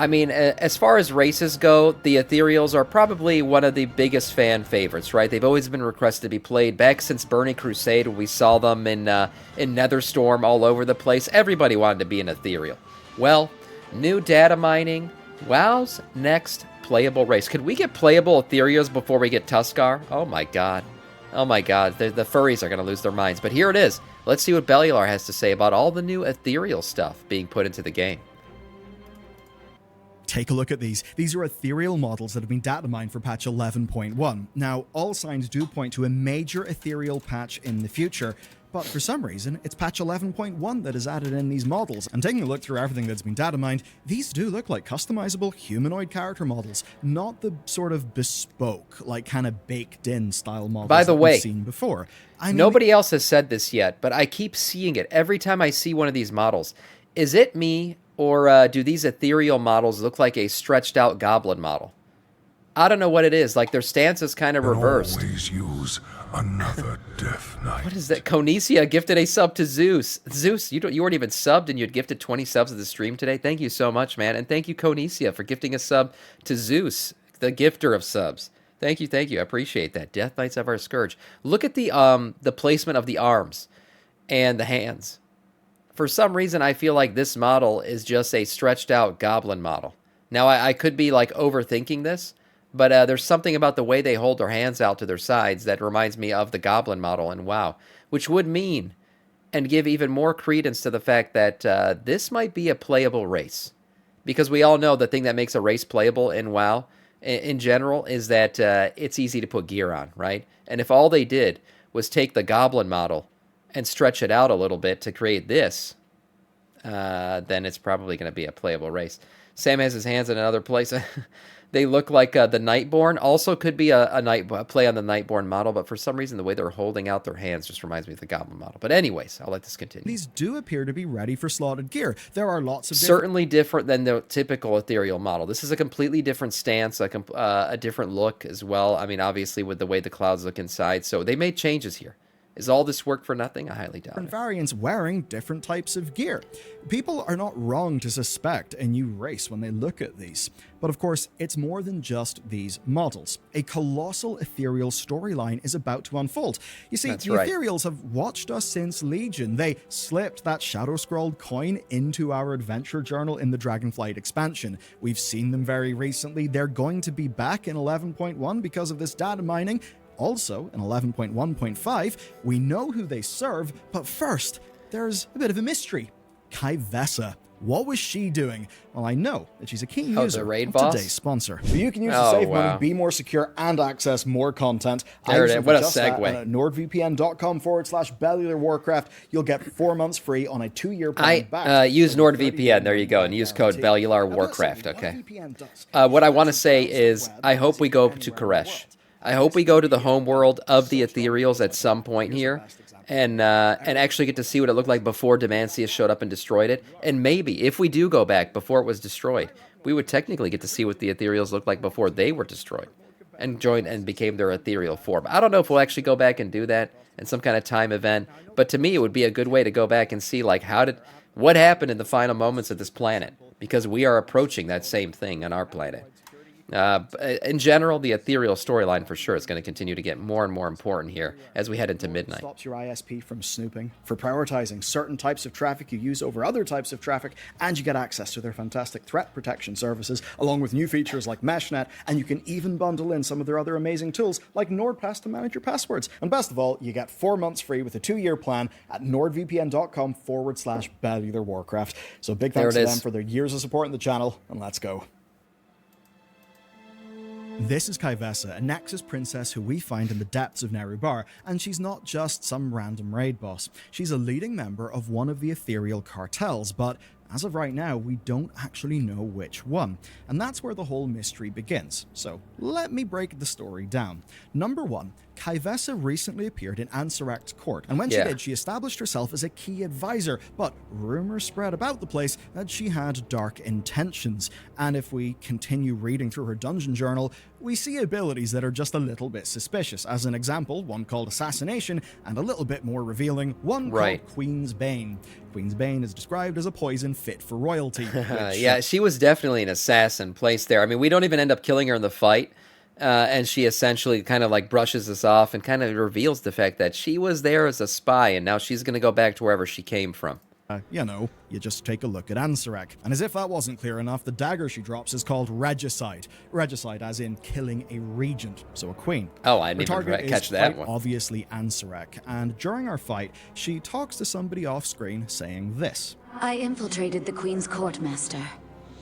I mean, as far as races go, the Ethereals are probably one of the biggest fan favorites, right? They've always been requested to be played back since Burning Crusade. When we saw them in Netherstorm all over the place. Everybody wanted to be an Ethereal. Well, new data mining. WoW's next playable race. Could we get playable Ethereals before we get Tuskar? Oh my god. Oh my god. The furries are going to lose their minds. But here it is. Let's see what Bellular has to say about all the new Ethereal stuff being put into the game. Take a look at these. These are ethereal models that have been data mined for patch 11.1. Now, all signs do point to a major ethereal patch in the future, but for some reason, it's patch 11.1 that has added in these models. And taking a look through everything that's been data mined, these do look like customizable humanoid character models, not the sort of bespoke, like kind of baked-in style models By the way, we've seen before. I mean, nobody else has said this yet, but I keep seeing it every time I see one of these models. Is it me? Or do these ethereal models look like a stretched out goblin model? I don't know what it is. Like their stance is kind of reversed. Always use another Death Knight. What is that? Conicia gifted a sub to Zeus. Zeus, you weren't even subbed and you had gifted 20 subs to the stream today. Thank you so much, man. And thank you, Conicia, for gifting a sub to Zeus, the gifter of subs. Thank you, thank you. I appreciate that. Death Knights of our Scourge. Look at the placement of the arms and the hands. For some reason, I feel like this model is just a stretched out goblin model. Now, I could be like overthinking this, but there's something about the way they hold their hands out to their sides that reminds me of the goblin model in WoW, which would mean and give even more credence to the fact that this might be a playable race. Because we all know the thing that makes a race playable in WoW in general is that it's easy to put gear on, right? And if all they did was take the goblin model and stretch it out a little bit to create this, then it's probably going to be a playable race. Sam has his hands in another place. They look like the Nightborn. Also could be a play on the Nightborn model, but for some reason the way they're holding out their hands just reminds me of the Goblin model. But anyways, I'll let this continue. these do appear to be ready for slotted gear. There are lots of Certainly different than the typical ethereal model. This is a completely different stance, a different look as well. I mean, obviously with the way the clouds look inside. So they made changes here. Is all this work for nothing? I highly doubt it. variants wearing different types of gear. People are not wrong to suspect a new race when they look at these. But of course, it's more than just these models. A colossal ethereal storyline is about to unfold. You see, That's the right. Ethereals have watched us since Legion. They slipped that shadow scrolled coin into our adventure journal in the Dragonflight expansion. We've seen them very recently. They're going to be back in 11.1 because of this data mining. Also, in 11.1.5, we know who they serve, but first, there's a bit of a mystery. Ky'veza. What was she doing? Well, I know that she's a key Oh, user the raid of boss? today's sponsor. You can use Oh, to save wow. money, be more secure, and access more content. There it use is. them What for a just that, segue. and at nordvpn.com/bellular warcraft, you'll get 4 months free on a 2-year plan back. I use for the NordVPN. There you go. And 30-day use code guarantee. Bellular Now, Warcraft. listen, Okay. what VPN does What I is want to it say browse the is, web I hope we go to anywhere in the Koresh. world. I hope we go to the home world of the Ethereals at some point here, and actually get to see what it looked like before Demancius showed up and destroyed it. And maybe, if we do go back before it was destroyed, we would technically get to see what the Ethereals looked like before they were destroyed, and joined and became their ethereal form. I don't know if we'll actually go back and do that in some kind of time event, but to me, it would be a good way to go back and see, like, what happened in the final moments of this planet, because we are approaching that same thing on our planet. In general, the ethereal storyline for sure is going to continue to get more and more important here as we head into midnight. Stops your ISP from snooping, for prioritizing certain types of traffic you use over other types of traffic, and you get access to their fantastic threat protection services, along with new features like MeshNet, and you can even bundle in some of their other amazing tools like NordPass to manage your passwords. And best of all, you get 4 months free with a 2-year plan at nordvpn.com/bellular warcraft. So big thanks There to it them is. for their years of support in the channel, and let's go. This is Ky'veza, a Nexus princess who we find in the depths of Nerubar, and she's not just some random raid boss. She's a leading member of one of the ethereal cartels, but as of right now, we don't actually know which one. And that's where the whole mystery begins. So let me break the story down. Number 1, Ky'veza recently appeared in Ansarak's court, and when she did, she established herself as a key advisor, but rumors spread about the place that she had dark intentions. And if we continue reading through her dungeon journal, we see abilities that are just a little bit suspicious. As an example, one called Assassination, and a little bit more revealing, one called Queen's Bane. Queen's Bane is described as a poison fit for royalty. Which, yeah, she was definitely an assassin placed there. I mean, we don't even end up killing her in the fight. And she essentially kind of like brushes us off and kind of reveals the fact that she was there as a spy, and now she's going to go back to wherever she came from. You just take a look at Ansarak. And as if that wasn't clear enough, the dagger she drops is called Regicide. Regicide as in killing a regent, so a queen. Oh, I didn't even catch that one. Obviously Ansarak. And during our fight, she talks to somebody off screen saying this. I infiltrated the Queen's court, Master.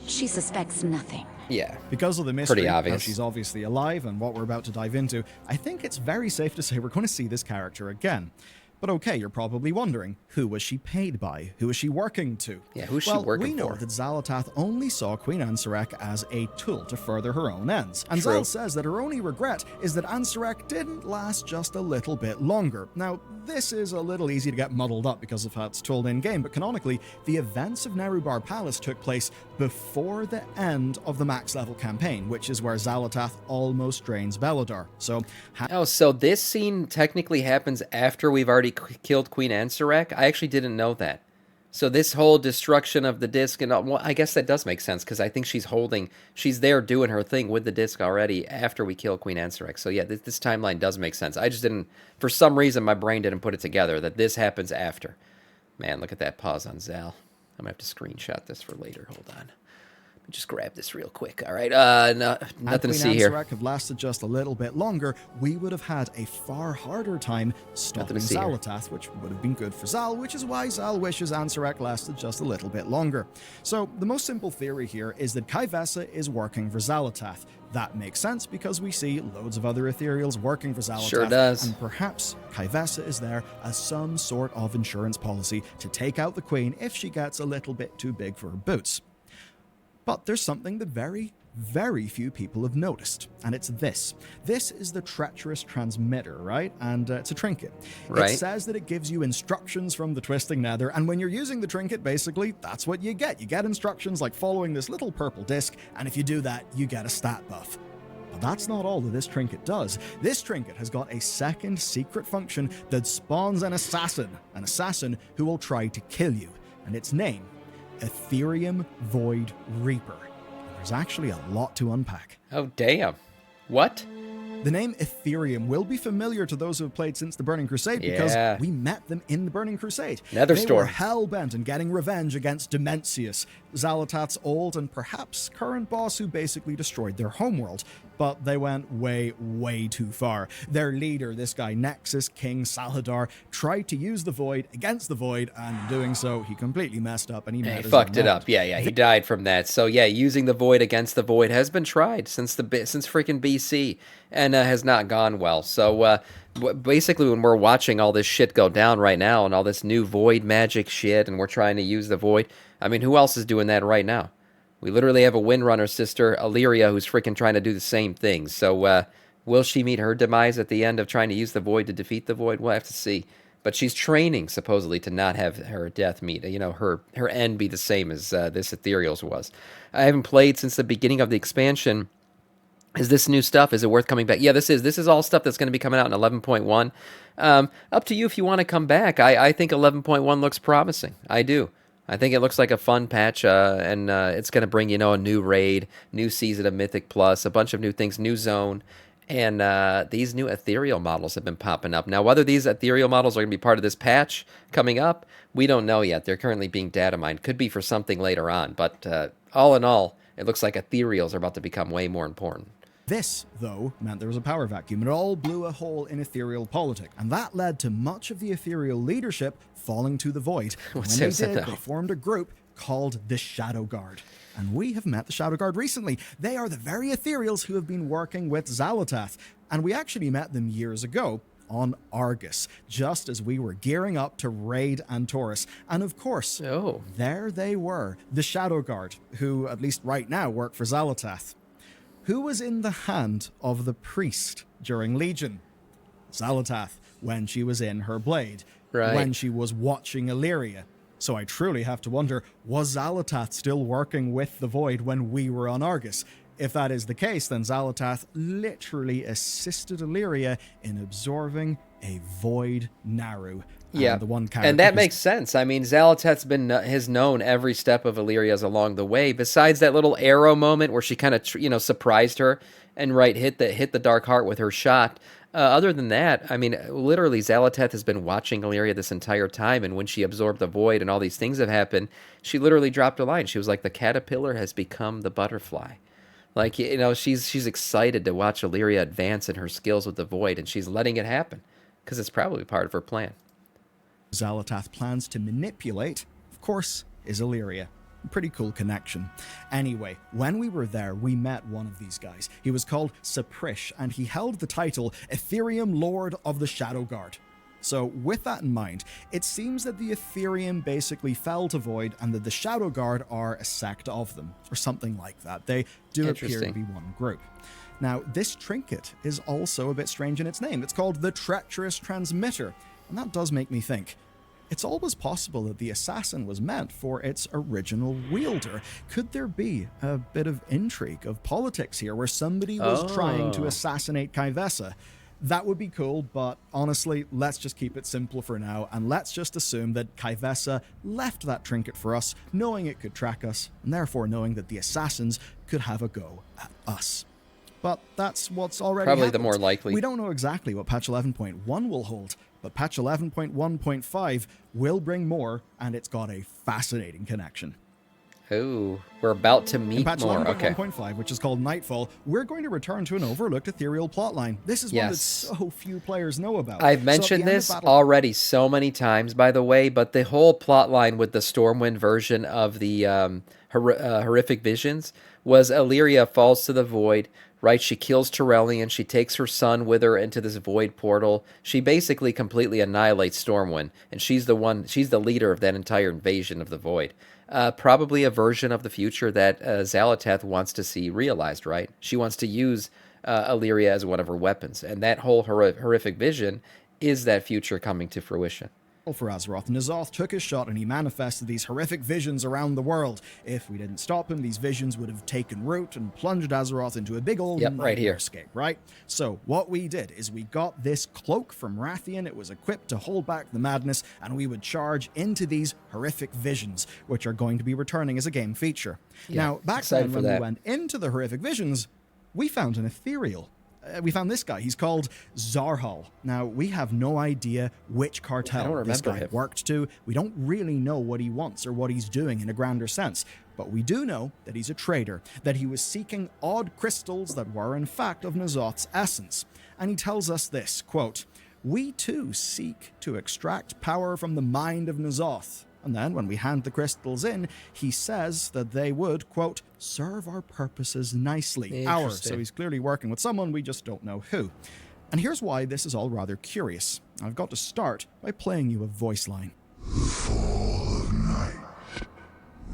She suspects nothing. Yeah. Because of the mystery, pretty obvious. She's obviously alive and what we're about to dive into, I think it's very safe to say we're going to see this character again. But okay, you're probably wondering, who was she paid by? Who was she working to? Yeah, who's she working for? We know that Xal'atath only saw Queen Ansarak as a tool to further her own ends. And Zal says that her only regret is that Ansarak didn't last just a little bit longer. Now, this is a little easy to get muddled up because of how it's told in-game, but canonically, the events of Nerubar Palace took place before the end of the max level campaign, which is where Xal'atath almost drains Beledar. So this scene technically happens after we've already killed Queen Ansarak? I actually didn't know that. So this whole destruction of the disc, and well, I guess that does make sense, because I think she's there doing her thing with the disc already after we kill Queen Ansarak. So yeah, this timeline does make sense. I just didn't, for some reason, my brain didn't put it together that this happens after. Man, look at that pause on Zal. I'm going to have to screenshot this for later. Hold on. Just grab this real quick. All right, nothing to see here. If had lasted just a little bit longer, we would have had a far harder time stopping Xal'atath, which would have been good for Zal, which is why Zal wishes Ansarak lasted just a little bit longer. So the most simple theory here is that Ky'veza is working for Xal'atath. That makes sense because we see loads of other Ethereals working for Xal'atath. Sure does. And perhaps Ky'veza is there as some sort of insurance policy to take out the Queen if she gets a little bit too big for her boots. But there's something that very, very few people have noticed, and it's this. This is the treacherous transmitter, right? And it's a trinket. Right. It says that it gives you instructions from the Twisting Nether, and when you're using the trinket, basically, that's what you get. You get instructions like following this little purple disc, and if you do that, you get a stat buff. But that's not all that this trinket does. This trinket has got a second secret function that spawns an assassin who will try to kill you, and its name, Ethereal Void Reaper. There's actually a lot to unpack. Oh, damn. What? The name Ethereum will be familiar to those who have played since the Burning Crusade because we met them in the Burning Crusade. They were hell-bent on getting revenge against Dimensius, Xal'atath's old and perhaps current boss who basically destroyed their homeworld. But they went way, way too far. Their leader, this guy Nexus King Salhadar, tried to use the Void against the Void, and in doing so, he completely messed up and he fucked it up. Yeah, he died from that. So yeah, using the Void against the Void has been tried since freaking BC, and has not gone well. So basically, when we're watching all this shit go down right now, and all this new Void magic shit, and we're trying to use the Void, I mean, who else is doing that right now? We literally have a Windrunner sister, Illyria, who's freaking trying to do the same thing. So will she meet her demise at the end of trying to use the Void to defeat the Void? We'll have to see. But she's training, supposedly, to not have her death meet, her end be the same as this Ethereal's was. I haven't played since the beginning of the expansion. Is this new stuff? Is it worth coming back? Yeah, this is. This is all stuff that's going to be coming out in 11.1. Up to you if you want to come back. I think 11.1 looks promising. I do. I think it looks like a fun patch, and it's going to bring, a new raid, new season of Mythic Plus, a bunch of new things, new zone, and these new Ethereal models have been popping up. Now, whether these Ethereal models are going to be part of this patch coming up, we don't know yet. They're currently being data mined. Could be for something later on, but all in all, it looks like Ethereals are about to become way more important. This, though, meant there was a power vacuum. It all blew a hole in Ethereal politics, and that led to much of the Ethereal leadership falling to the Void. When they did, they formed a group called the Shadow Guard. And we have met the Shadow Guard recently. They are the very Ethereals who have been working with Xal'atath, and we actually met them years ago on Argus, just as we were gearing up to raid Antorus. And of course, there they were, the Shadow Guard, who, at least right now, work for Xal'atath. Who was in the hand of the priest during Legion? Xal'atath, when she was in her blade, Right. when she was watching Illyria. So I truly have to wonder, was Xal'atath still working with the Void when we were on Argus? If that is the case, then Xal'atath literally assisted Illyria in absorbing a Void Naru. Yeah, the one character and that who's- makes sense. I mean, Xal'atath's has known every step of Illyria's along the way. Besides that little arrow moment where she kind of surprised her and hit the Dark Heart with her shot. Other than that, I mean, literally Xal'atath has been watching Illyria this entire time, and when she absorbed the Void and all these things have happened, she literally dropped a line. She was like, "The caterpillar has become the butterfly." Like, she's excited to watch Illyria advance in her skills with the Void, and she's letting it happen because it's probably part of her plan. Xal'atath plans to manipulate, of course, is Illyria. Pretty cool connection. Anyway, when we were there, we met one of these guys. He was called Saprish, and he held the title Ethereum Lord of the Shadow Guard. So with that in mind, it seems that the Ethereum basically fell to Void and that the Shadow Guard are a sect of them, or something like that. They do appear to Interesting. be one group. Now, this trinket is also a bit strange in its name. It's called the Treacherous Transmitter, and that does make me think. It's always possible that the assassin was meant for its original wielder. Could there be a bit of intrigue of politics here where somebody was trying to assassinate Ky'veza? That would be cool, but honestly, let's just keep it simple for now, and let's just assume that Ky'veza left that trinket for us, knowing it could track us, and therefore knowing that the assassins could have a go at us. But that's what's already Probably the happened. more likely. We don't know exactly what patch 11.1 will hold, but patch 11.1.5 will bring more, and it's got a fascinating connection. Ooh, we're about to In meet patch more. Okay. 11.1.5, which is called Nightfall, we're going to return to an overlooked ethereal plotline. This is one that Yes. so few players know about. I've So at mentioned the end of this battle- already so many times, by the way, but the whole plot line with the Stormwind version of the horrific visions was Illyria falls to the Void, right? She kills Terrellian. She takes her son with her into this Void portal. She basically completely annihilates Stormwind, and she's the leader of that entire invasion of the Void. Probably a version of the future that Xal'atath wants to see realized, right? She wants to use Illyria as one of her weapons, and that whole horrific vision is that future coming to fruition. for Azeroth. N'Zoth took his shot and he manifested these horrific visions around the world. If we didn't stop him, these visions would have taken root and plunged Azeroth into a big old Yep, right here. nightmarescape, right? So what we did is we got this cloak from Rathian. It was equipped to hold back the madness, and we would charge into these horrific visions, which are going to be returning as a game feature. Now, back excited then for when we that. went into the horrific visions, we found an Ethereal. We found this guy. He's called Zarhal. Now, we have no idea which I cartel don't this remember guy him. worked to. We don't really know what he wants or what he's doing in a grander sense. But we do know that he's a trader, that he was seeking odd crystals that were in fact of N'Zoth's essence. And he tells us this, quote, "We too seek to extract power from the mind of N'Zoth." And then when we hand the crystals in, he says that they would, quote, "serve our purposes nicely." Ours. Interesting. So he's clearly working with someone, we just don't know who. And here's why this is all rather curious. I've got to start by playing you a voice line. Fall of night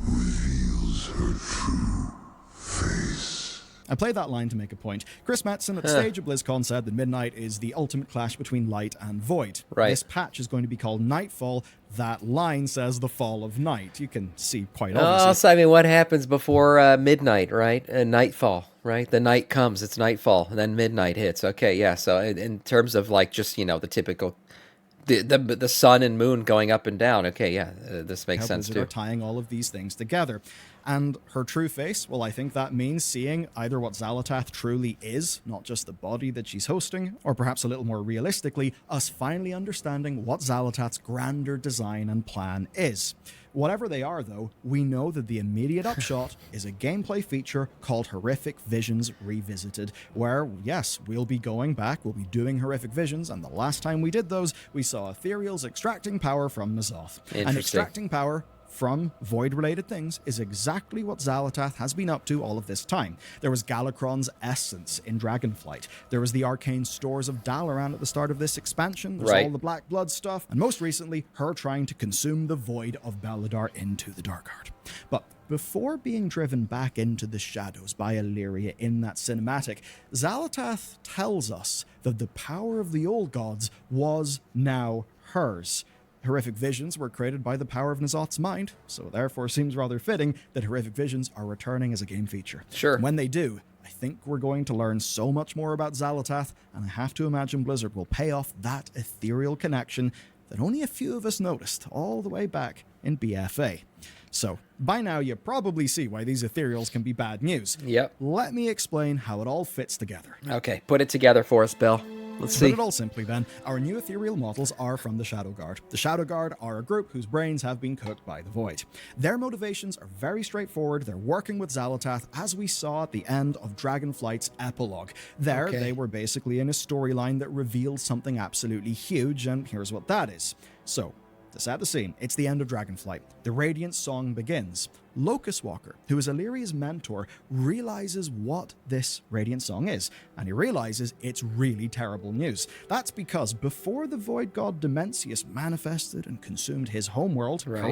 reveals her true face. I played that line to make a point. Chris Metzen at the stage of BlizzCon said that Midnight is the ultimate clash between light and void. Right. This patch is going to be called Nightfall. That line says the fall of night. You can see quite Oh, obviously. so I mean, what happens before midnight, right? Nightfall, right? The night comes, it's nightfall, and then midnight hits. Okay, yeah. So in terms of like just the typical, the sun and moon going up and down. Okay, yeah, this makes How sense Blizzard are too. tying all of these things together. And her true face, well, I think that means seeing either what Xal'atath truly is, not just the body that she's hosting, or perhaps a little more realistically, us finally understanding what Xal'atath's grander design and plan is. Whatever they are, though, we know that the immediate upshot is a gameplay feature called Horrific Visions Revisited, where, yes, we'll be going back, we'll be doing Horrific Visions, and the last time we did those, we saw Ethereals extracting power from N'Zoth. And Interesting. extracting power from void-related things is exactly what Xal'atath has been up to all of this time. There was Galakron's essence in Dragonflight. There was the arcane stores of Dalaran at the start of this expansion. There's Right. all the Black Blood stuff. And most recently, her trying to consume the void of Beledar into the Darkheart. But Before being driven back into the shadows by Illyria in that cinematic, Xal'atath tells us that the power of the old gods was now hers. Horrific visions were created by the power of N'Zoth's mind, so therefore seems rather fitting that horrific visions are returning as a game feature. Sure. When they do, I think we're going to learn so much more about Xal'atath, and I have to imagine Blizzard will pay off that ethereal connection that only a few of us noticed all the way back in BFA. So, by now you probably see why these ethereals can be bad news. Yep. Let me explain how it all fits together. Okay, put it together for us, Bill. Let's To see. put it all simply then, our new ethereal models are from the Shadow Guard. The Shadow Guard are a group whose brains have been cooked by the Void. Their motivations are very straightforward. They're working with Xal'atath, as we saw at the end of Dragonflight's epilogue. There, Okay. they were basically in a storyline that revealed something absolutely huge, and here's what that is. So, to set the scene, it's the end of Dragonflight. The Radiant Song begins. Locust Walker, who is Illyria's mentor, realizes what this Radiant Song is, and he realizes it's really terrible news. That's because before the Void God Dimensius manifested and consumed his homeworld, Right.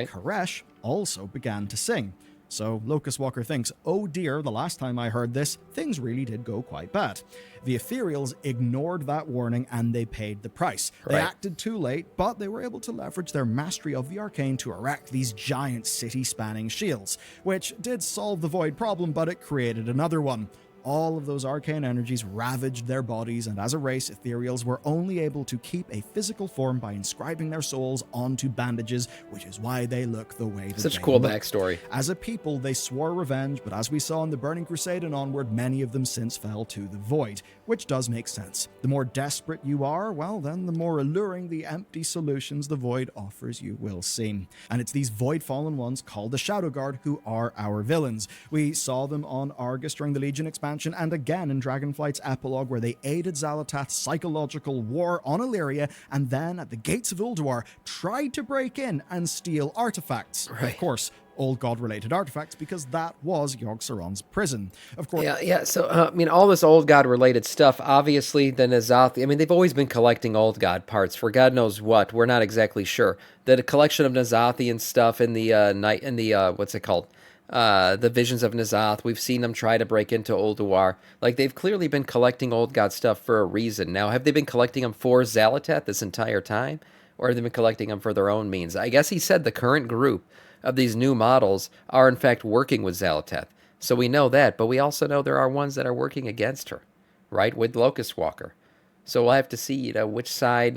Koresh also began to sing. So Locust Walker thinks, oh dear, the last time I heard this, things really did go quite bad. The Ethereals ignored that warning and they paid the price. They Right. acted too late, but they were able to leverage their mastery of the arcane to erect these giant city-spanning shields, which did solve the Void problem, but it created another one. All of those arcane energies ravaged their bodies, and as a race, Ethereals were only able to keep a physical form by inscribing their souls onto bandages, which is why they look the way that Such they a cool look. backstory. As a people, they swore revenge, but as we saw in the Burning Crusade and onward, many of them since fell to the Void, which does make sense. The more desperate you are, well, then the more alluring the empty solutions the Void offers you will seem. And it's these Void Fallen ones called the Shadow Guard who are our villains. We saw them on Argus during the Legion expansion, and again in Dragonflight's epilogue, where they aided Xal'atath's psychological war on Illyria, and then at the gates of Ulduar tried to break in and steal artifacts. Right. Of course, old god-related artifacts, because that was Yogg-Saron's prison. Of course, Yeah. So, I mean, all this old god-related stuff, obviously, the N'Zoth, I mean, they've always been collecting old god parts for God knows what. We're not exactly sure. The collection of N'Zothian stuff in the what's it called? The Visions of N'Zoth. We've seen them try to break into Ulduar. Like, they've clearly been collecting old god stuff for a reason. Now, have they been collecting them for Xal'atath this entire time? Or have they been collecting them for their own means? I guess he said the current group of these new models are in fact working with Xal'atath. So we know that, but we also know there are ones that are working against her, right? With Locust Walker. So we'll have to see, which side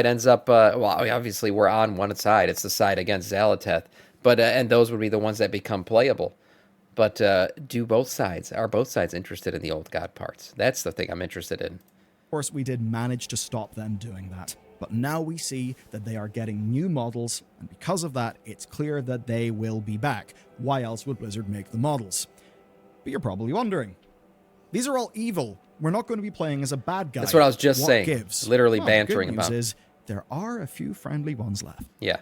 ends up. Well, obviously we're on one side. It's the side against Xal'atath, but and those would be the ones that become playable. But are both sides interested in the old god parts? That's the thing I'm interested in. of course, we did manage to stop them doing that. But now we see that they are getting new models, and because of that, it's clear that they will be back. Why else would Blizzard make the models? But you're probably wondering, these are all evil. We're not going to be playing as a bad guy. That's what I was just What saying. Gives? Literally Well, bantering the good news about. is there are a few friendly ones left. Yeah.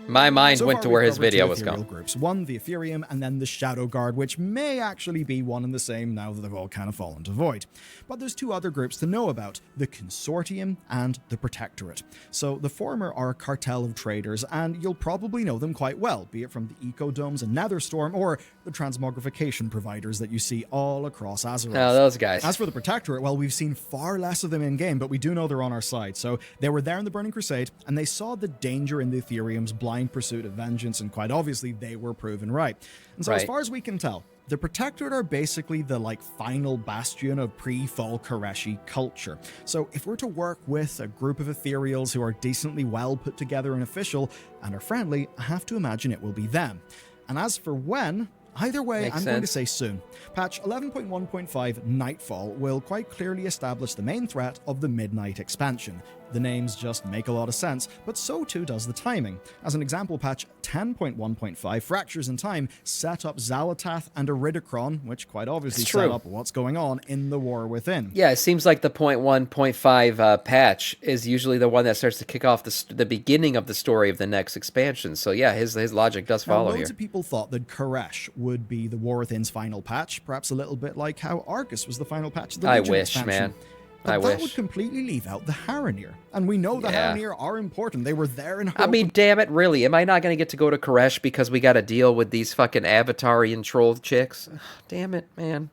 My mind So went far, to we've where his covered two video was ethereal going. groups. One, the Ethereum, and then the Shadow Guard, which may actually be one and the same now that they've all kind of fallen to void. But there's two other groups to know about, the Consortium and the Protectorate. So the former are a cartel of traders, and you'll probably know them quite well, be it from the Ecodomes and Netherstorm, or the transmogrification providers that you see all across Azeroth. Oh, those guys. As for the Protectorate, well, we've seen far less of them in-game, but we do know they're on our side. So they were there in the Burning Crusade, and they saw the danger in the Ethereum's blind pursuit of vengeance, and quite obviously, they were proven right. And so as Right. far as we can tell, the Protectorate are basically the, final bastion of pre-Fall Koreshi culture. So if we're to work with a group of Ethereals who are decently well put together and official, and are friendly, I have to imagine it will be them. And as for when... Either way, Makes I'm going to sense. say soon. Patch 11.1.5 Nightfall will quite clearly establish the main threat of the Midnight expansion. The names just make a lot of sense, but so too does the timing. As an example, patch 10.1.5 Fractures in Time set up Xal'atath and Iridikron, which quite obviously It's set true. up what's going on in the War Within. Yeah, it seems like the 0.1, 0.5 patch is usually the one that starts to kick off the beginning of the story of the next expansion. So yeah, his logic does Now, follow loads here. of people thought that Koresh would be the War Within's final patch, perhaps a little bit like how Argus was the final patch of the I Legion wish, expansion. man. But that would wish. completely leave out the Haranir. And we know the Yeah. Haranir are important. They were there in I mean, damn it, really? Am I not going to get to go to Koresh because we got to deal with these fucking Avatarian troll chicks? Ugh, damn it, man.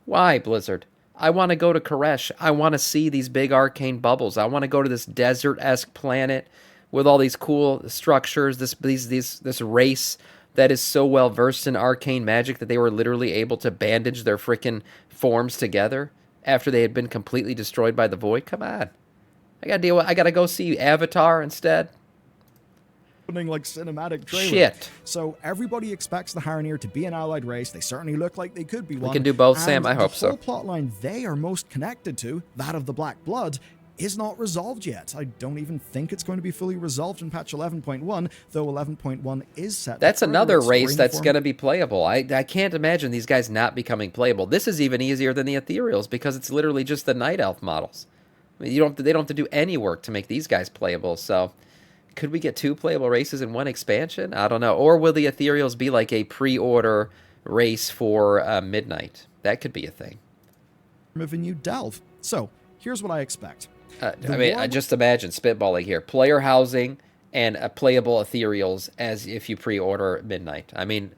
Why, Blizzard? I want to go to Koresh. I want to see these big arcane bubbles. I want to go to this desert-esque planet with all these cool structures, this race that is so well versed in arcane magic that they were literally able to bandage their freaking forms together after they had been completely destroyed by the void. Come on. I gotta go see Avatar instead. like cinematic trailer. Shit. So everybody expects the Haranir to be an allied race. They certainly look like they could be one. can do both, And Sam. I hope so. The whole plotline they are most connected to, that of the Black Blood, is not resolved yet. I don't even think it's going to be fully resolved in patch 11.1, though 11.1 is set. That's for another exploring race the that's form- going to be playable. I can't imagine these guys not becoming playable. This is even easier than the Ethereals because it's literally just the Night Elf models. I mean, they don't have to do any work to make these guys playable. So, could we get 2 playable races in one expansion? I don't know. Or will the Ethereals be like a pre-order race for Midnight? That could be a thing. of a new delve. So here's what I expect. I mean, I just imagine spitballing here: player housing and a playable Ethereals as if you pre-order Midnight. I mean,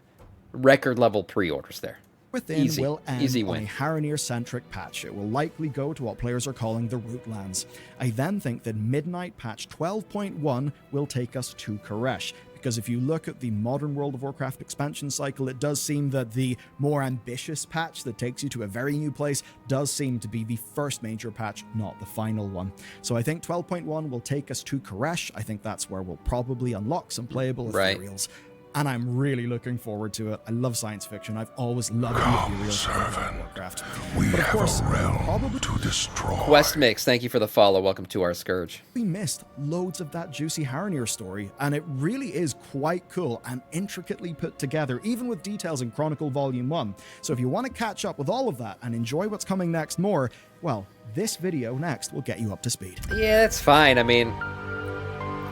record level pre-orders there. Within Easy. will end Easy on win. a Haranir-centric patch. It will likely go to what players are calling the Root Lands. I then think that Midnight patch 12.1 will take us to Koresh, because if you look at the modern World of Warcraft expansion cycle, it does seem that the more ambitious patch that takes you to a very new place does seem to be the first major patch, not the final one. So I think 12.1 will take us to Koresh. I think that's where we'll probably unlock some playable Right. Ethereals. And I'm really looking forward to it. I love science fiction. I've always loved the Ethereals in World of Warcraft. We But of have course, a realm probably to destroy. Quest Mix, thank you for the follow. Welcome to our Scourge. we missed loads of that juicy Haranir story, and it really is quite cool and intricately put together, even with details in Chronicle Volume 1. So if you want to catch up with all of that and enjoy what's coming next more, well, this video next will get you up to speed. Yeah, that's fine. I mean,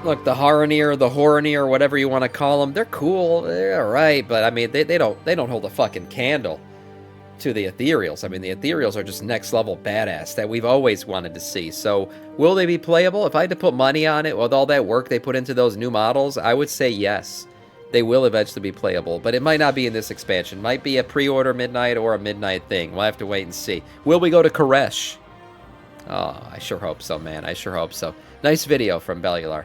look, the Haranir, the Horanir, whatever you want to call them, they're cool. They're all right, but I mean, they don't hold a fucking candle to the Ethereals. I mean, the Ethereals are just next level badass that we've always wanted to see. So, will they be playable? If I had to put money on it with all that work they put into those new models, I would say yes. They will eventually be playable, but it might not be in this expansion. Might be a pre-order Midnight or a Midnight thing. We'll have to wait and see. Will we go to Koresh? Oh, I sure hope so, man. I sure hope so. Nice video from Bellular.